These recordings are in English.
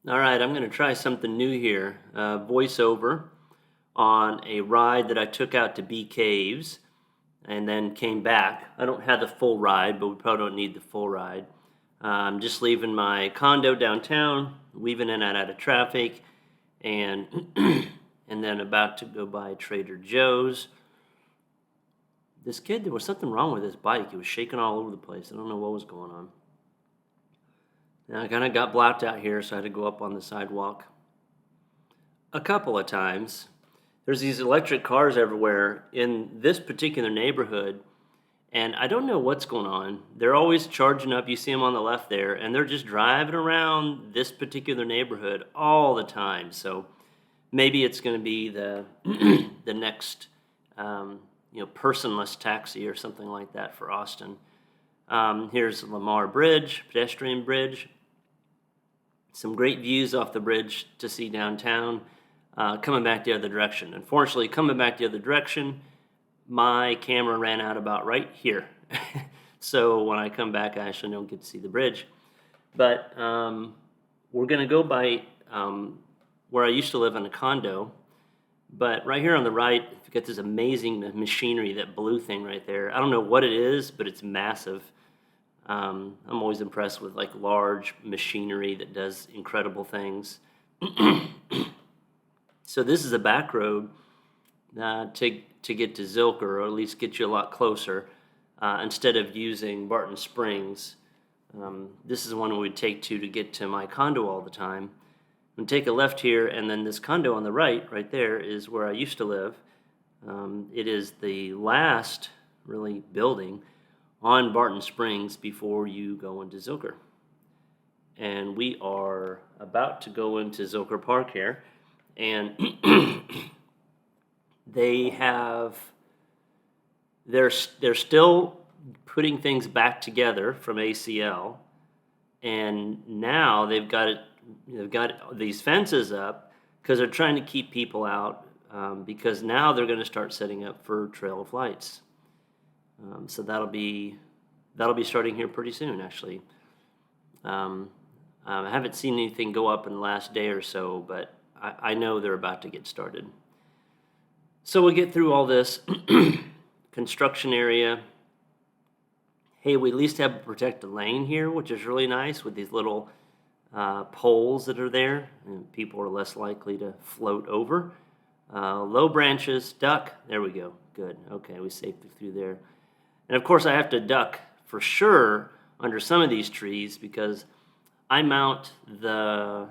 All right, I'm going to try something new here. Voiceover on a ride that I took out to Bee Caves and then came back. I don't have the full ride, but we probably don't need the full ride. I'm just leaving my condo downtown, weaving in and out of traffic, and and then about to go by Trader Joe's. This kid, there was something wrong with his bike. He was shaking all over the place. I don't know what was going on. Now I kind of got blocked out here, so I had to go up on the sidewalk a couple of times. There's these electric cars everywhere in this particular neighborhood, and I don't know what's going on. They're always charging up. You see them on the left there, and they're just driving around this particular neighborhood all the time. So maybe it's going to be the the next personless taxi or something like that for Austin. Here's Lamar Bridge, pedestrian bridge. Some great views off the bridge to see downtown. Coming back the other direction. Unfortunately, coming back the other direction, my camera ran out about right here. So when I come back, I actually don't get to see the bridge. But we're going to go by where I used to live in a condo. But right here on the right, you've got this amazing machinery, that blue thing right there. I don't know what it is, but it's massive. I'm always impressed with like large machinery that does incredible things. So this is a back road to get to Zilker, or at least get you a lot closer, instead of using Barton Springs. This is one we would take to get to my condo all the time. I'm gonna take a left here, and then this condo on the right there, is where I used to live. It is the last, really, building on Barton Springs before you go into Zilker. And we are about to go into Zilker Park here. And they're still putting things back together from ACL, and now they've got these fences up because they're trying to keep people out, because now they're going to start setting up for trail of lights. So that'll be starting here pretty soon, actually. I haven't seen anything go up in the last day or so, but I know they're about to get started. So we'll get through all this construction area. Hey, we at least have a protected lane here, which is really nice with these little poles that are there, and people are less likely to float over. Low branches, duck. There we go. Good. Okay, we safely through there. And of course, I have to duck for sure under some of these trees because I mount the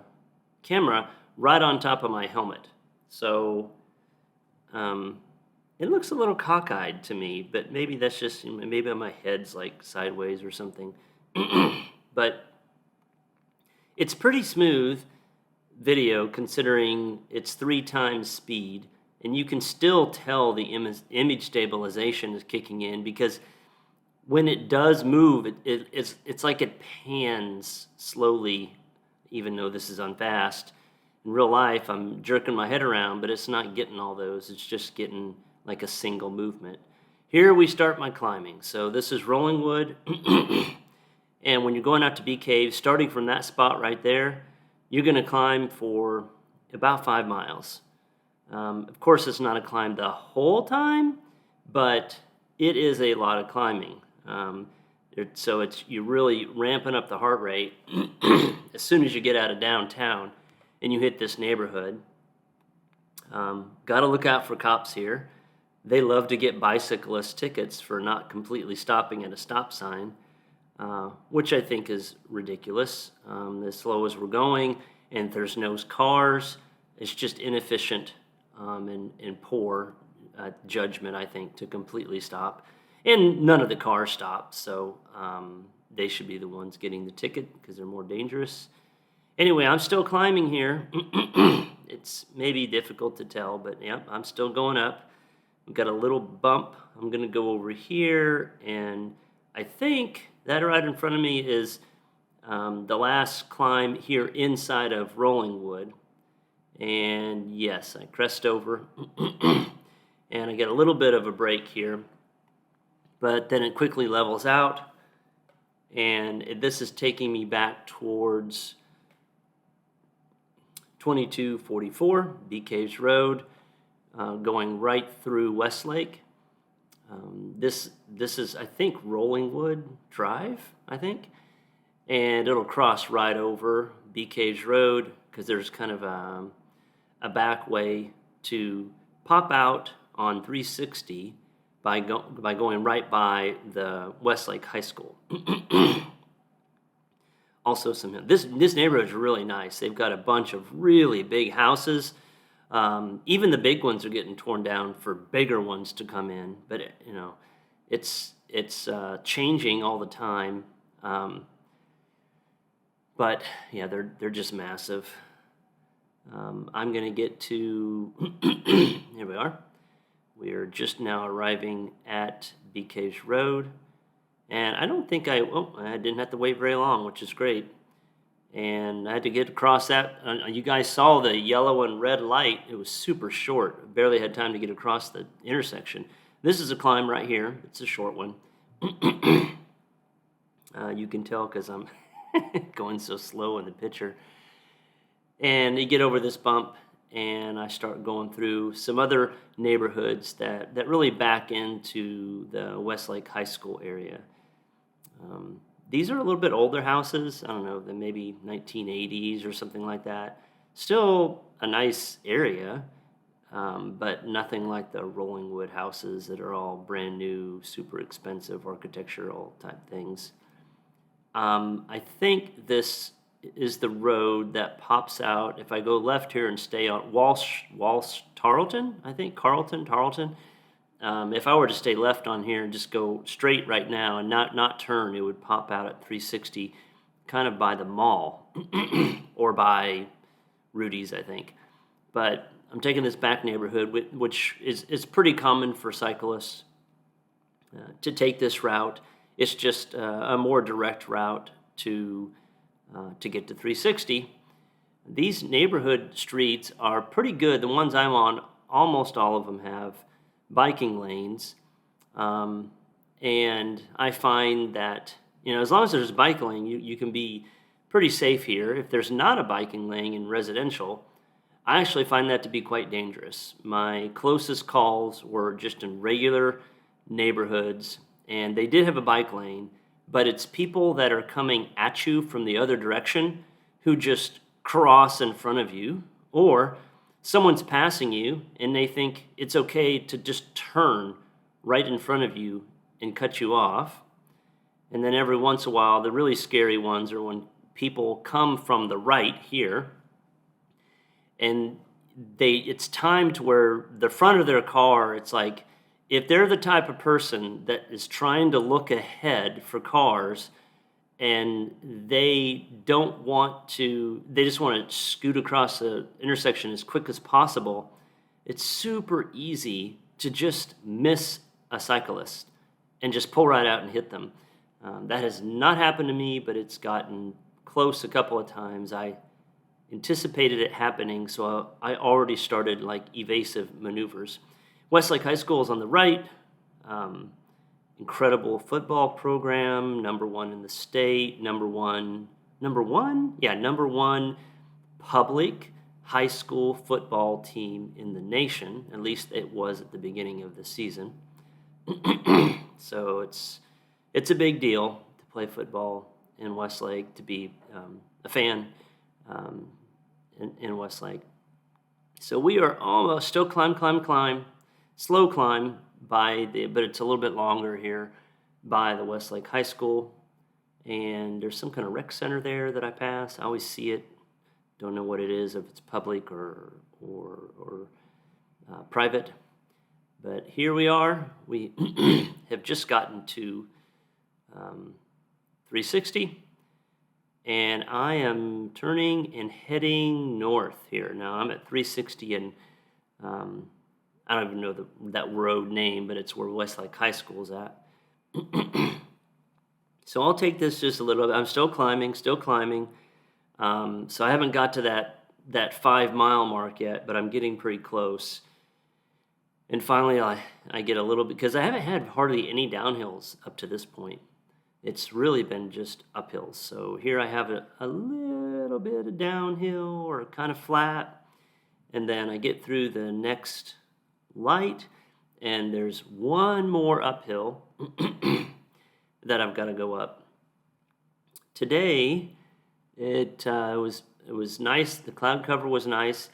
camera right on top of my helmet. So it looks a little cockeyed to me, but maybe that's just, maybe my head's like sideways or something. But it's pretty smooth video considering it's 3 times speed, and you can still tell the image stabilization is kicking in because when it does move, it's like it pans slowly, even though this is on fast. In real life, I'm jerking my head around, but it's not getting all those. It's just getting like a single movement. Here we start my climbing. So this is Rolling Wood. And when you're going out to Bee Caves, starting from that spot right there, you're going to climb for about 5 miles. Of course, it's not a climb the whole time, but it is a lot of climbing. So you're really ramping up the heart rate as soon as you get out of downtown and you hit this neighborhood. Got to look out for cops here. They love to get bicyclist tickets for not completely stopping at a stop sign, which I think is ridiculous. As slow as we're going, and there's no cars, it's just inefficient and poor judgment, I think, to completely stop. And none of the cars stop, so they should be the ones getting the ticket because they're more dangerous. Anyway, I'm still climbing here. It's maybe difficult to tell, but yep, I'm still going up. We've got a little bump. I'm going to go over here, and I think that right in front of me is the last climb here inside of Rolling Wood. And yes, I crest over, and I get a little bit of a break here, but then it quickly levels out, and this is taking me back towards 2244 Bee Caves Road, going right through Westlake. This is, I think, Rollingwood Drive, I think. And it'll cross right over Bee Caves Road because there's kind of a back way to pop out on 360 by going right by the Westlake High School. Also, this neighborhood is really nice. They've got a bunch of really big houses. Even the big ones are getting torn down for bigger ones to come in. But it's changing all the time. But yeah, they're just massive. I'm gonna get to here we are. We are just now arriving at Bee Caves Road. And I don't think I didn't have to wait very long, which is great. And I had to get across that. You guys saw the yellow and red light. It was super short. I barely had time to get across the intersection. This is a climb right here. It's a short one. You can tell because I'm going so slow in the picture. And you get over this bump, and I start going through some other neighborhoods that really back into the Westlake High School area. These are a little bit older houses. I don't know, than maybe 1980s or something like that. Still a nice area, but nothing like the Rollingwood houses that are all brand new, super expensive architectural type things. I think this is the road that pops out. If I go left here and stay on Tarleton, I think, Tarleton. If I were to stay left on here and just go straight right now and not turn, it would pop out at 360, kind of by the mall or by Rudy's, I think. But I'm taking this back neighborhood, which is pretty common for cyclists to take this route. It's just a more direct route to get to 360. These neighborhood streets are pretty good. The ones I'm on, almost all of them have biking lanes, and I find that as long as there's a bike lane, you can be pretty safe here. If there's not a biking lane in residential, I actually find that to be quite dangerous. My closest calls were just in regular neighborhoods, and they did have a bike lane, but it's people that are coming at you from the other direction who just cross in front of you, or someone's passing you and they think it's okay to just turn right in front of you and cut you off. And then every once in a while, the really scary ones are when people come from the right here and it's timed where the front of their car, it's like, if they're the type of person that is trying to look ahead for cars and they just want to scoot across the intersection as quick as possible, it's super easy to just miss a cyclist and just pull right out and hit them. That has not happened to me, but it's gotten close a couple of times. I anticipated it happening, so I already started evasive maneuvers. Westlake High School is on the right. Incredible football program, number one in the state, number one public high school football team in the nation. At least it was at the beginning of the season. So it's a big deal to play football in Westlake, to be a fan in Westlake. So we are almost still climb, slow climb but it's a little bit longer here by the Westlake High School. And there's some kind of rec center there that I pass. I always see it. Don't know what it is, if it's public or private. But here we are. We have just gotten to 360. And I am turning and heading north here. Now I'm at 360 and I don't even know that road name, but it's where Westlake High School is at. So I'll take this just a little bit. I'm still climbing. So I haven't got to that 5 mile mark yet, but I'm getting pretty close. And finally I get a little bit, because I haven't had hardly any downhills up to this point. it's really been just uphills. So here I have a little bit of downhill or kind of flat, and then I get through the next light, and there's one more uphill that I've got to go up. Today, it was nice. The cloud cover was nice.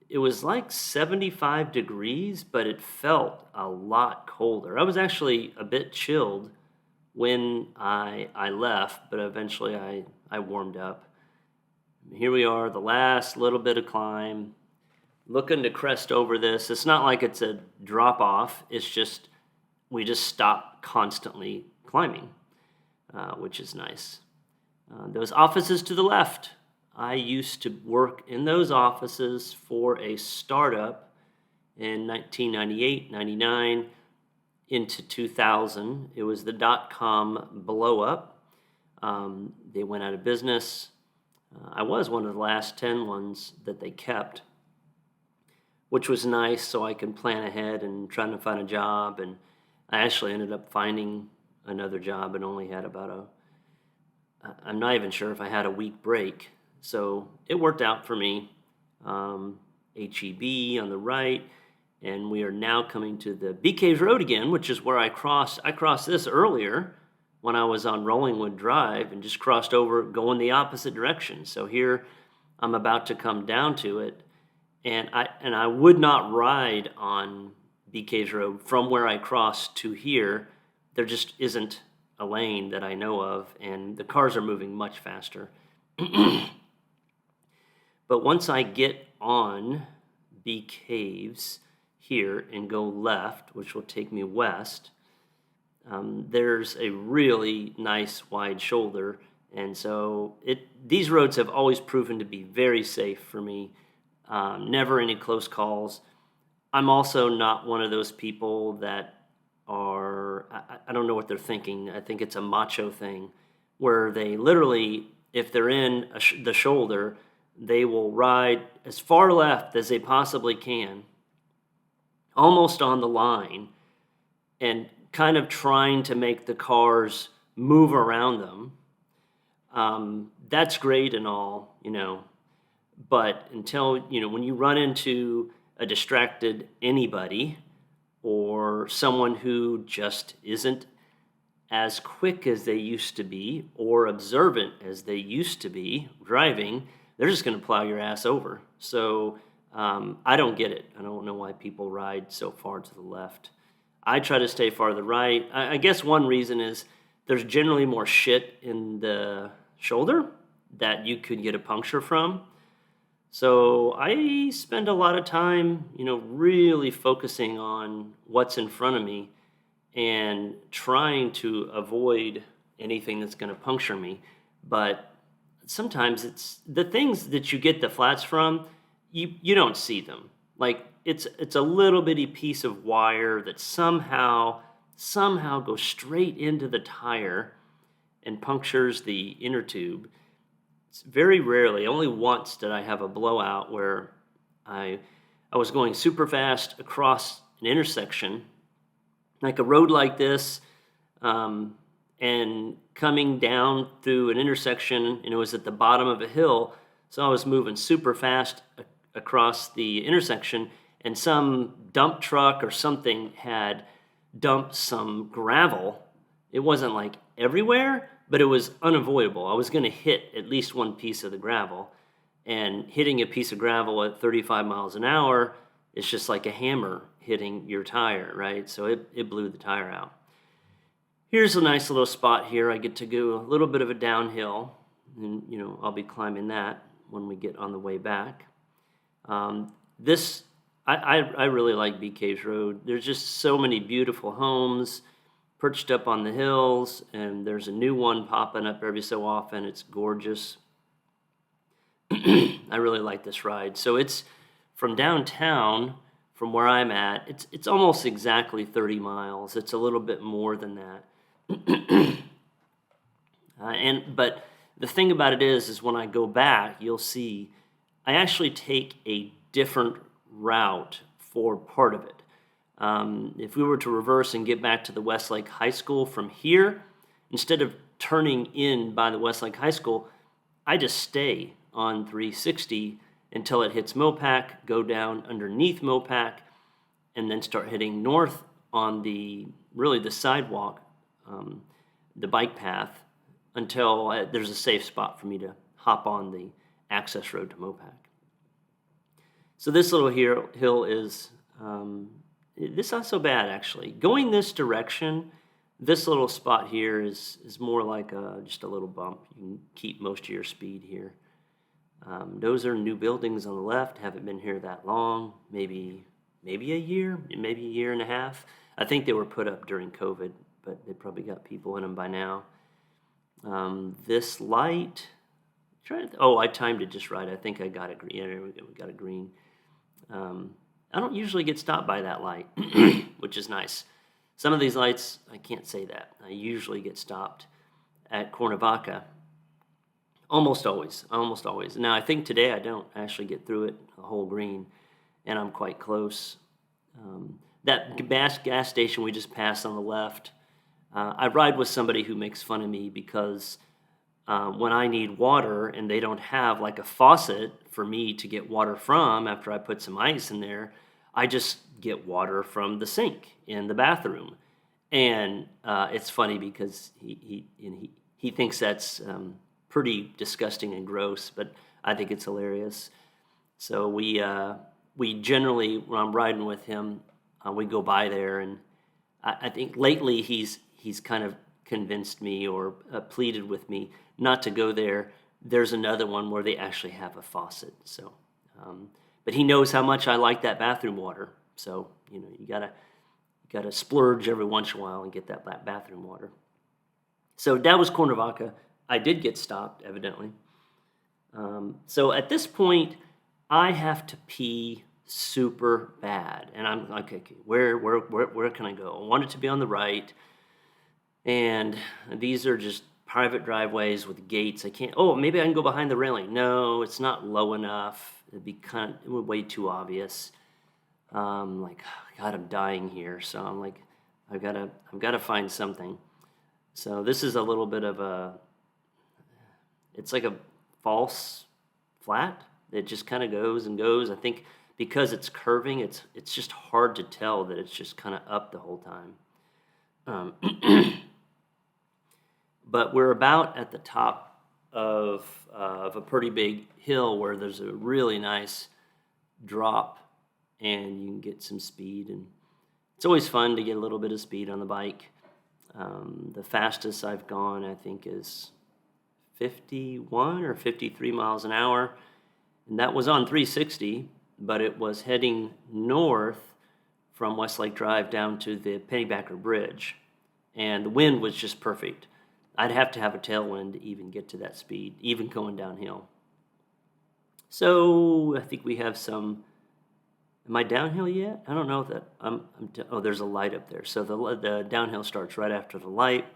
It was like 75 degrees, but it felt a lot colder. I was actually a bit chilled when I left, but eventually I warmed up. Here we are, the last little bit of climb, looking to crest over this. It's not like it's a drop off. It's just we just stop constantly climbing, which is nice. Those offices to the left, I used to work in those offices for a startup in 1998, 99, into 2000. It was the dot-com blow-up. They went out of business. I was one of the last 10 ones that they kept, which was nice, so I can plan ahead and trying to find a job. And I actually ended up finding another job and only had I'm not even sure if I had a week break. So it worked out for me. HEB on the right, and we are now coming to the Bee Caves Road again, which is where I crossed. I crossed this earlier when I was on Rollingwood Drive and just crossed over going the opposite direction. So here I'm about to come down to it, and I would not ride on Bee Caves Road from where I crossed to here. There just isn't a lane that I know of, and the cars are moving much faster. But once I get on Bee Caves here and go left, which will take me west, there's a really nice wide shoulder. And so these roads have always proven to be very safe for me. Never any close calls. I'm also not one of those people that are, I don't know what they're thinking. I think it's a macho thing where they literally, if they're in the shoulder, they will ride as far left as they possibly can, almost on the line, and kind of trying to make the cars move around them. That's great and all, but until, when you run into a distracted anybody or someone who just isn't as quick as they used to be or observant as they used to be driving, they're just going to plow your ass over. So I don't get it. I don't know why people ride so far to the left. I try to stay farther right. I guess one reason is there's generally more shit in the shoulder that you could get a puncture from. So I spend a lot of time, really focusing on what's in front of me and trying to avoid anything that's going to puncture me. But sometimes it's the things that you get the flats from, you don't see them. Like it's a little bitty piece of wire that somehow goes straight into the tire and punctures the inner tube. It's very rarely, only once did I have a blowout where I was going super fast across an intersection, like a road like this, and coming down through an intersection, and it was at the bottom of a hill, so I was moving super fast across the intersection, and some dump truck or something had dumped some gravel. It wasn't like everywhere, but it was unavoidable. I was going to hit at least one piece of the gravel, and hitting a piece of gravel at 35 miles an hour is just like a hammer hitting your tire, right? So it blew the tire out. Here's a nice little spot here. I get to go a little bit of a downhill, and I'll be climbing that when we get on the way back. I really like Bee Caves Road. There's just so many beautiful homes perched up on the hills, and there's a new one popping up every so often. It's gorgeous. I really like this ride. So it's from downtown, from where I'm at, it's almost exactly 30 miles. It's a little bit more than that. But the thing about it is when I go back, you'll see I actually take a different route for part of it. If we were to reverse and get back to the Westlake High School from here, instead of turning in by the Westlake High School, I just stay on 360 until it hits Mopac, go down underneath Mopac, and then start heading north on the sidewalk, the bike path, until there's a safe spot for me to hop on the access road to Mopac. So this little hill is, this is not so bad actually. Going this direction, this little spot here is more like just a little bump. You can keep most of your speed here. Those are new buildings on the left, haven't been here that long, maybe a year, maybe a year and a half. I think they were put up during COVID, but they probably got people in them by now. This light, I timed it just right. I think I got it green. Yeah, we got it green. I don't usually get stopped by that light, which is nice. Some of these lights, I can't say that. I usually get stopped at Cuernavaca. Almost always. Now, I think today I don't actually get through it a whole green, and I'm quite close. That gas station we just passed on the left, I ride with somebody who makes fun of me because when I need water and they don't have like a faucet for me to get water from after I put some ice in there, I just get water from the sink in the bathroom. And it's funny because he thinks that's pretty disgusting and gross, but I think it's hilarious. So we generally, when I'm riding with him, we go by there, and I think lately he's kind of convinced me or pleaded with me not to go there. There's another one where they actually have a faucet. So, but he knows how much I like that bathroom water. So you gotta splurge every once in a while and get that bathroom water. So that was Cuernavaca. I did get stopped, evidently. So at this point, I have to pee super bad, and I'm like, okay, where can I go? I want it to be on the right, and these are just private driveways with gates. I can't. Oh, maybe I can go behind the railing. No, it's not low enough. It would be way too obvious. Like, God, I'm dying here. So I'm like, I've got to find something. So this is a little bit of it's like a false flat. It just kind of goes and goes. I think because it's curving, it's just hard to tell that it's just kind of up the whole time. But we're about at the top of a pretty big hill where there's a really nice drop, and you can get some speed. And it's always fun to get a little bit of speed on the bike. The fastest I've gone, I think, is 51 or 53 miles an hour. And that was on 360, but it was heading north from Westlake Drive down to the Pennybacker Bridge. And the wind was just perfect. I'd have to have a tailwind to even get to that speed, even going downhill. So I think we have some. Am I downhill yet? I don't know if that. There's a light up there. So the downhill starts right after the light.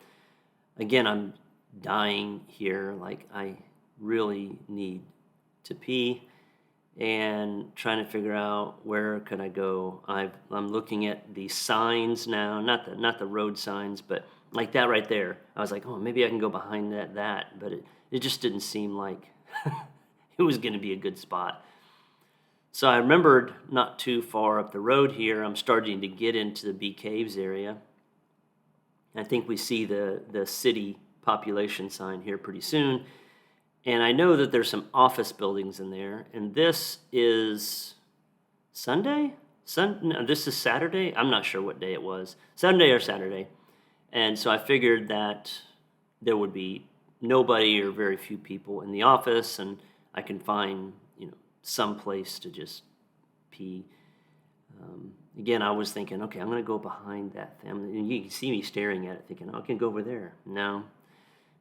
Again, I'm dying here. Like, I really need to pee, and trying to figure out where can I go. I'm looking at the signs now, not the road signs, but like that right there. I was like, oh, maybe I can go behind that, but it just didn't seem like it was going to be a good spot. So I remembered not too far up the road here, I'm starting to get into the Bee Caves area. I think we see the city population sign here pretty soon. And I know that there's some office buildings in there. And this is Sunday? No, this is Saturday? I'm not sure what day it was. Sunday or Saturday. And so I figured that there would be nobody or very few people in the office, and I can find, some place to just pee. Again, I was thinking, okay, I'm going to go behind that thing. And you can see me staring at it, thinking, I can go over there. No,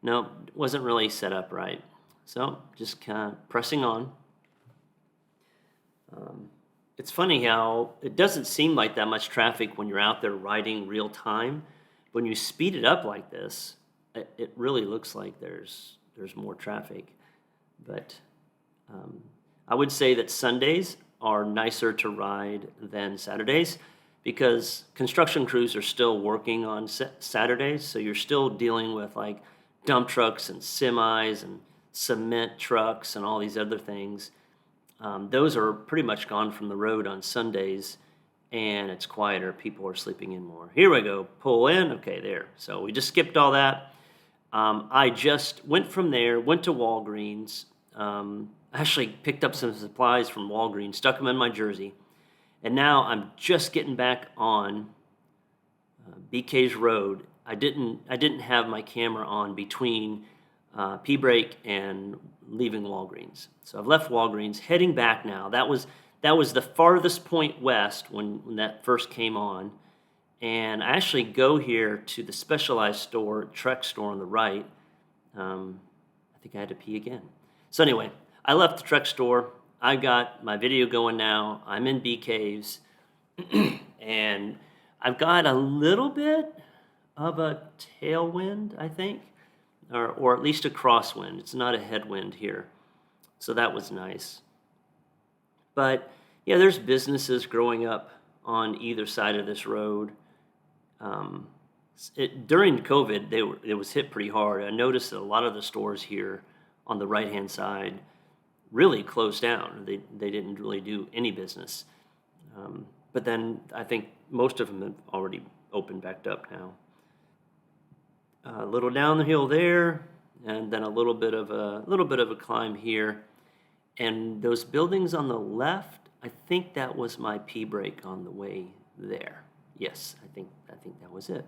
it wasn't really set up right. So just kind of pressing on. It's funny how it doesn't seem like that much traffic when you're out there riding real time. When you speed it up like this, it really looks like there's more traffic. But I would say that Sundays are nicer to ride than Saturdays. because construction crews are still working on Saturdays, so you're still dealing with like dump trucks and semis and cement trucks and all these other things. Those are pretty much gone from the road on Sundays, and it's quieter. People are sleeping in more. Here we go. Pull in. Okay, there. So we just skipped all that. I just went from there, went to Walgreens, actually picked up some supplies from Walgreens, stuck them in my jersey, and now I'm just getting back on Bee Caves Road. I didn't have my camera on between P break and leaving Walgreens. So I've left Walgreens, heading back now. That was the farthest point west when that first came on. And I actually go here to the Specialized store, Trek store on the right. I think I had to pee again. So anyway, I left the Trek store. I got my video going now. I'm in Bee Caves. And I've got a little bit of a tailwind, I think, or at least a crosswind. It's not a headwind here. So that was nice. But yeah, there's businesses growing up on either side of this road. During COVID, it was hit pretty hard. I noticed that a lot of the stores here on the right-hand side really closed down. They didn't really do any business. But then I think most of them have already opened back up now. A little down the hill there, and then a little bit of a climb here. And those buildings on the left, I think that was my P break on the way there. Yes, I think that was it.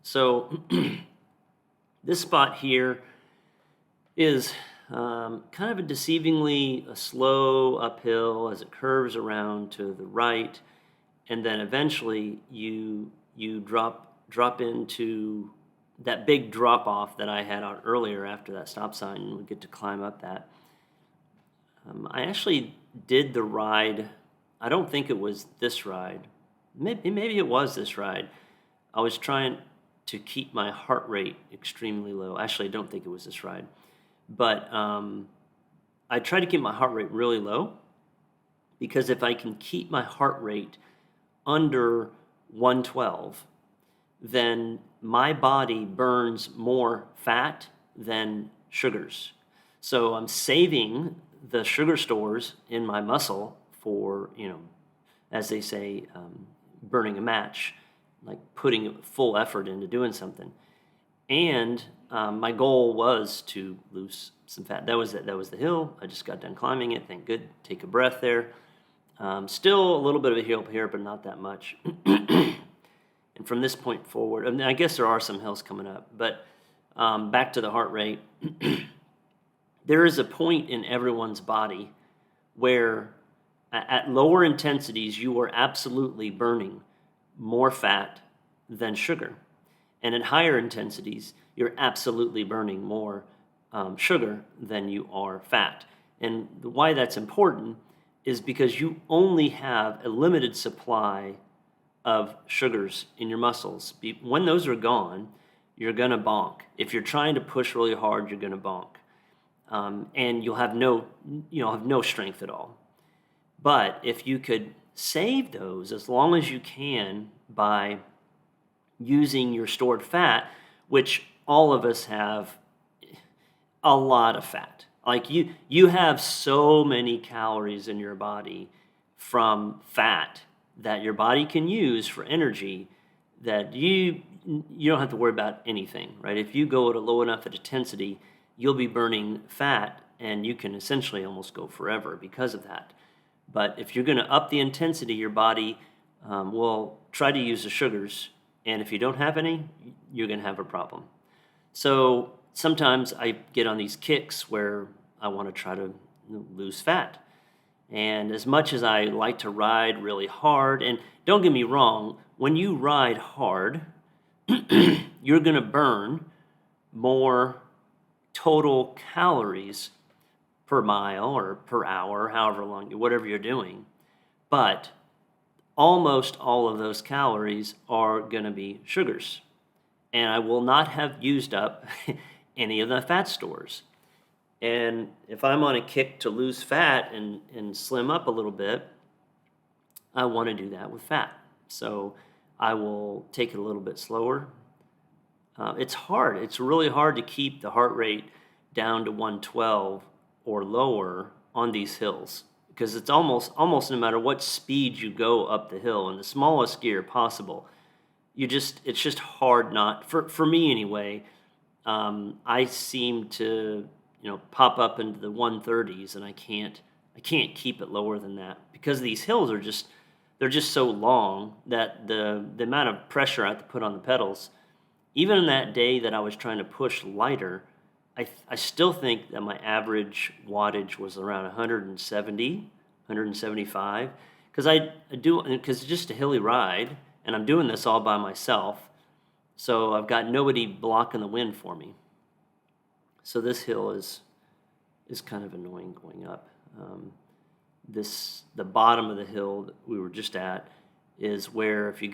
So this spot here is kind of a deceivingly a slow uphill as it curves around to the right, and then eventually you drop into that big drop off that I had out earlier after that stop sign, and we get to climb up that. I actually did the ride. I don't think it was this ride. Maybe it was this ride. I was trying to keep my heart rate extremely low. Actually, I don't think it was this ride. But I try to keep my heart rate really low, because if I can keep my heart rate under 112, then my body burns more fat than sugars. So I'm saving the sugar stores in my muscle for, as they say, burning a match, like putting full effort into doing something. And my goal was to lose some fat. That was the hill. I just got done climbing it. Thank good. Take a breath there. Still a little bit of a hill here, but not that much. And from this point forward, I guess there are some hills coming up, but back to the heart rate. There is a point in everyone's body where at lower intensities, you are absolutely burning more fat than sugar. And at higher intensities, you're absolutely burning more sugar than you are fat. And why that's important is because you only have a limited supply of sugars in your muscles. When those are gone, you're going to bonk. If you're trying to push really hard, you're going to bonk. And you'll have no strength at all. But if you could save those as long as you can by using your stored fat, which all of us have a lot of fat. Like you have so many calories in your body from fat that your body can use for energy that you don't have to worry about anything, right? If you go at a low enough intensity, you'll be burning fat, and you can essentially almost go forever because of that. But if you're going to up the intensity, your body will try to use the sugars, and if you don't have any, you're going to have a problem. So sometimes I get on these kicks where I want to try to lose fat. And as much as I like to ride really hard, and don't get me wrong, when you ride hard, you're going to burn more total calories per mile or per hour, however long, whatever you're doing. But almost all of those calories are going to be sugars. And I will not have used up any of the fat stores. And if I'm on a kick to lose fat and slim up a little bit, I want to do that with fat. So I will take it a little bit slower. It's hard. It's really hard to keep the heart rate down to 112 or lower on these hills, because it's almost no matter what speed you go up the hill in the smallest gear possible, it's just hard not for me anyway. I seem to pop up into the 130s, and I can't keep it lower than that, because these hills are they're just so long that the amount of pressure I have to put on the pedals, even in that day that I was trying to push lighter, I still think that my average wattage was around 170, 175, because it's just a hilly ride, and I'm doing this all by myself, so I've got nobody blocking the wind for me. So this hill is kind of annoying going up. The bottom of the hill that we were just at is where if you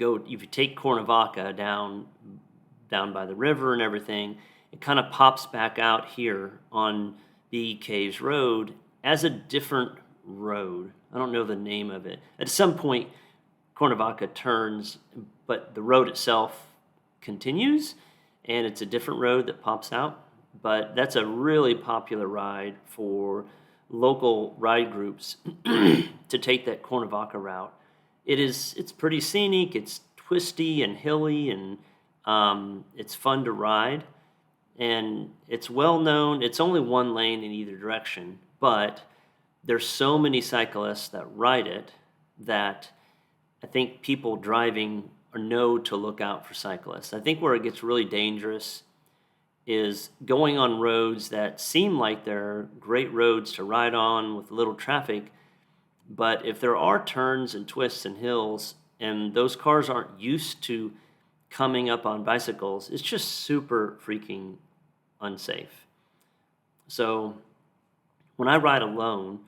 take Cuernavaca down by the river and everything, it kind of pops back out here on Bee Caves Road as a different road. I don't know the name of it. At some point, Cuernavaca turns, but the road itself continues, and it's a different road that pops out. But that's a really popular ride for local ride groups to take that Cuernavaca route. It's pretty scenic, it's twisty and hilly, and it's fun to ride, and it's well known. It's only one lane in either direction, but there's so many cyclists that ride it that I think people driving know to look out for cyclists. I think where it gets really dangerous is going on roads that seem like they're great roads to ride on with little traffic, but if there are turns and twists and hills, and those cars aren't used to coming up on bicycles, it's just super freaking unsafe. So when I ride alone,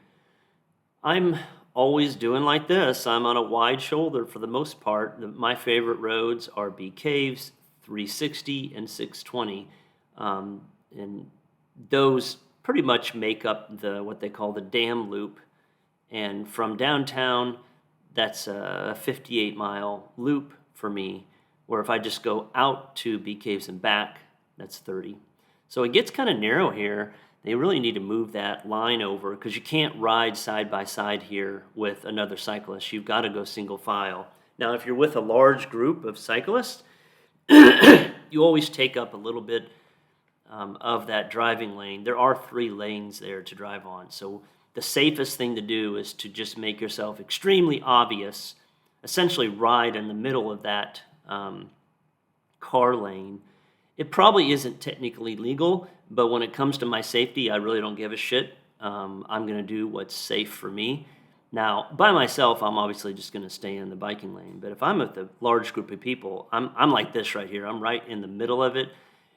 I'm always doing like this. I'm on a wide shoulder for the most part. My favorite roads are Bee Caves, 360, and 620. And those pretty much make up what they call the dam loop. And from downtown, that's a 58-mile loop for me, where if I just go out to Bee Caves and back, that's 30. So it gets kind of narrow here. They really need to move that line over, because you can't ride side by side here with another cyclist. You've got to go single file. Now, if you're with a large group of cyclists, you always take up a little bit of that driving lane. There are 3 lanes there to drive on. So the safest thing to do is to just make yourself extremely obvious, essentially ride in the middle of that car lane. It probably isn't technically legal, but when it comes to my safety, I really don't give a shit. I'm going to do what's safe for me. Now, by myself, I'm obviously just going to stay in the biking lane. But if I'm with a large group of people, I'm like this right here. I'm right in the middle of it.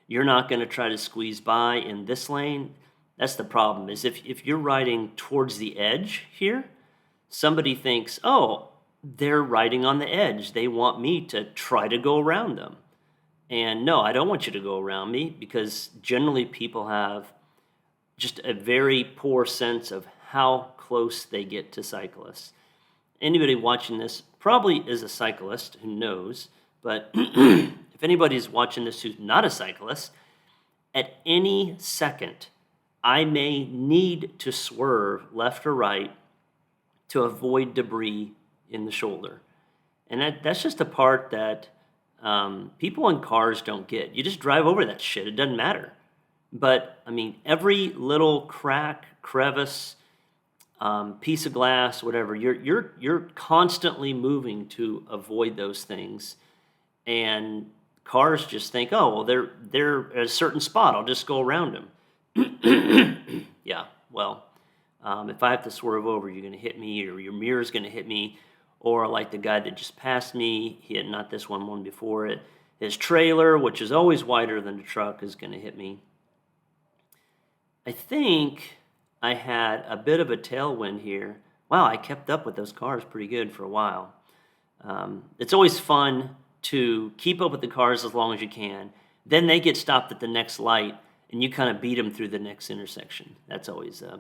You're not going to try to squeeze by in this lane. That's the problem, is if you're riding towards the edge here, somebody thinks, oh, they're riding on the edge. They want me to try to go around them. And no, I don't want you to go around me, because generally people have just a very poor sense of how close they get to cyclists. Anybody watching this probably is a cyclist who knows, but if anybody's watching this who's not a cyclist, at any second, I may need to swerve left or right to avoid debris in the shoulder. And that's just a part that people in cars don't get. You just drive over that shit. It doesn't matter. But, I mean, every little crack, crevice, piece of glass, whatever, you're constantly moving to avoid those things. And cars just think, oh, well, they're at a certain spot. I'll just go around them. Yeah, well, if I have to swerve over, you're going to hit me, or your mirror's going to hit me, or like the guy that just passed me, hit not this one before it, his trailer, which is always wider than the truck, is going to hit me. I think I had a bit of a tailwind here. Wow, I kept up with those cars pretty good for a while. It's always fun to keep up with the cars as long as you can. Then they get stopped at the next light, and you kind of beat them through the next intersection. That's always a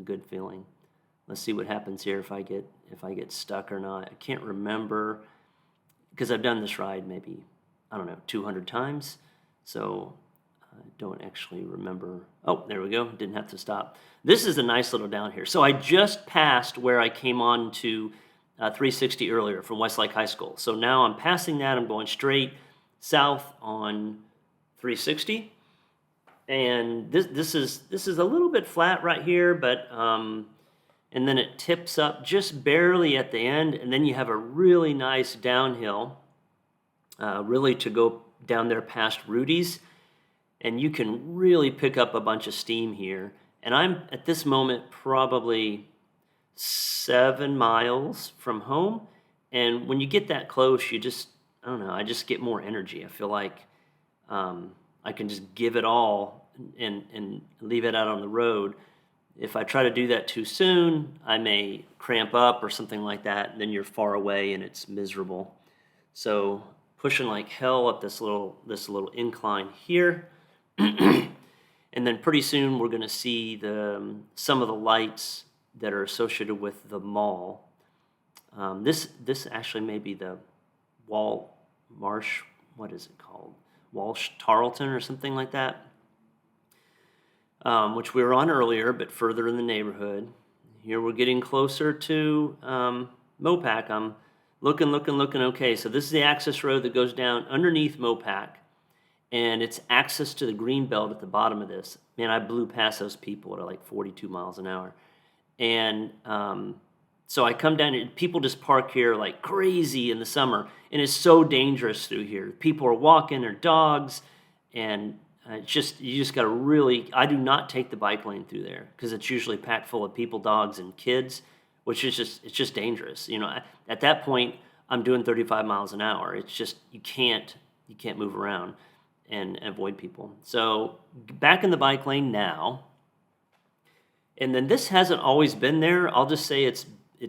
good feeling. Let's see what happens here if I get stuck or not. I can't remember because I've done this ride maybe, I don't know, 200 times. So I don't actually remember. Oh, there we go. Didn't have to stop. This is a nice little down here. So I just passed where I came on to 360 earlier from Westlake High School. So now I'm passing that. I'm going straight south on 360. And this is a little bit flat right here, but and then it tips up just barely at the end, and then you have a really nice downhill, really to go down there past Rudy's, and you can really pick up a bunch of steam here. And I'm at this moment probably 7 miles from home, and when you get that close, you just, I don't know, I just get more energy. I feel like I can just give it all and leave it out on the road. If I try to do that too soon, I may cramp up or something like that, and then you're far away and it's miserable. So pushing like hell up this little incline here. And then pretty soon we're going to see some of the lights that are associated with the mall. This actually may be the Marsh, what is it called? Walsh Tarleton or something like that, which we were on earlier, but further in the neighborhood. Here we're getting closer to Mopac. I'm looking. Okay, so this is the access road that goes down underneath Mopac, and it's access to the green belt at the bottom of this. Man, I blew past those people at like 42 miles an hour. And so I come down and people just park here like crazy in the summer, and it's so dangerous through here. People are walking their dogs, and you just got to really, I do not take the bike lane through there because it's usually packed full of people, dogs, and kids, which is it's just dangerous. You know, at that point, I'm doing 35 miles an hour. It's just, you can't move around and avoid people. So back in the bike lane now. And then this hasn't always been there. I'll just say it's